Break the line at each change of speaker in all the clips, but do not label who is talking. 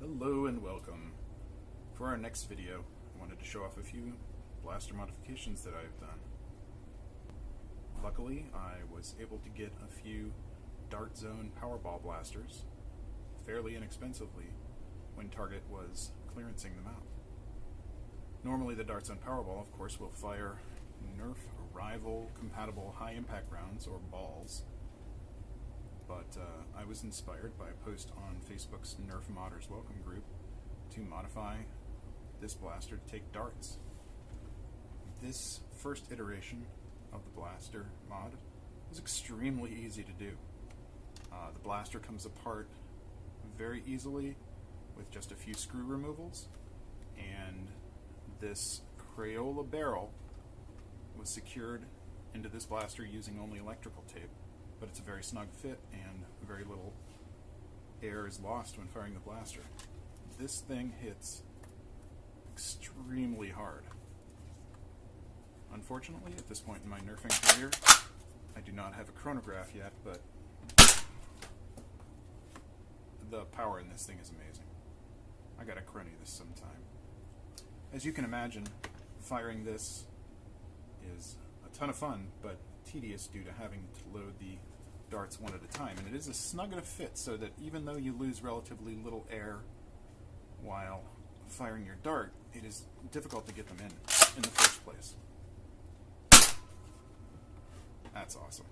Hello and welcome. For our next video, I wanted to show off a few blaster modifications that I've done. Luckily, I was able to get a few Dart Zone Powerball blasters fairly inexpensively when Target was clearancing them out. Normally the Dart Zone Powerball, of course, will fire Nerf Arrival compatible high impact rounds, or balls. But I was inspired by a post on Facebook's Nerf Modders Welcome group to modify this blaster to take darts. This first iteration of the blaster mod was extremely easy to do. The blaster comes apart very easily with just a few screw removals, and this Crayola barrel was secured into this blaster using only electrical tape. But it's a very snug fit and very little air is lost when firing the blaster. This thing hits extremely hard. Unfortunately, at this point in my nerfing career, I do not have a chronograph yet, but the power in this thing is amazing. I gotta chrono this sometime. As you can imagine, firing this is a ton of fun, but tedious due to having to load the darts one at a time, and it is a snug enough fit so that even though you lose relatively little air while firing your dart, it is difficult to get them in the first place. That's awesome.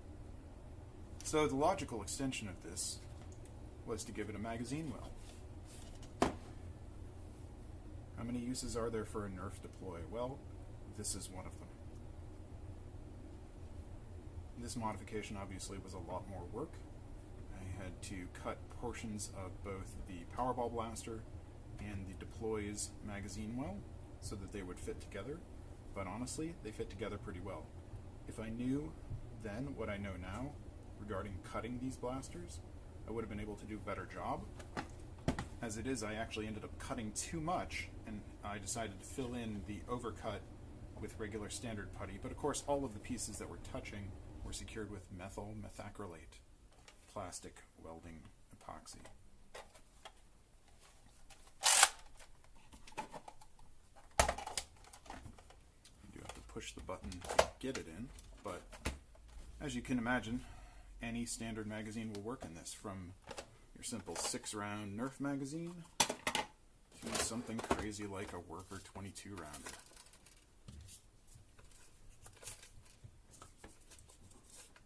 So the logical extension of this was to give it a magazine well. How many uses are there for a Nerf deploy? Well, this is one of them. This modification obviously was a lot more work. I had to cut portions of both the Powerball blaster and the deploy's magazine well so that they would fit together, but honestly, they fit together pretty well. If I knew then what I know now regarding cutting these blasters, I would have been able to do a better job. As it is, I actually ended up cutting too much, and I decided to fill in the overcut with regular standard putty, but of course all of the pieces that were touching were secured with methyl methacrylate plastic welding epoxy. You do have to push the button to get it in, but as you can imagine, any standard magazine will work in this, from your simple 6-round Nerf magazine to something crazy like a Worker 22-rounder.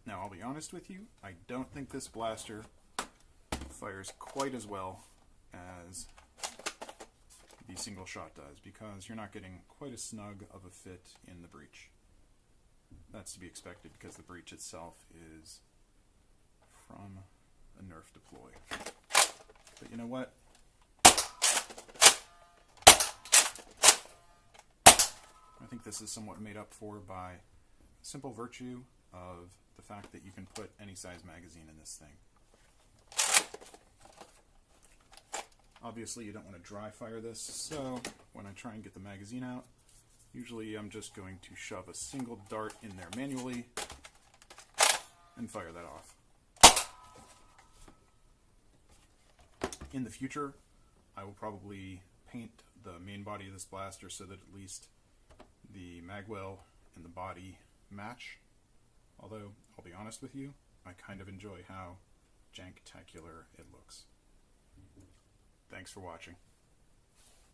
Now, I'll be honest with you, I don't think this blaster fires quite as well as the single shot does, because you're not getting quite as snug of a fit in the breech. That's to be expected because the breech itself is from a Nerf deploy. But you know what? I think this is somewhat made up for by simple virtue of the fact that you can put any size magazine in this thing. Obviously you don't want to dry fire this, so when I try and get the magazine out, usually I'm just going to shove a single dart in there manually and fire that off. In the future, I will probably paint the main body of this blaster so that at least the magwell and the body match. Although, I'll be honest with you, I kind of enjoy how janktacular it looks. Thanks for watching.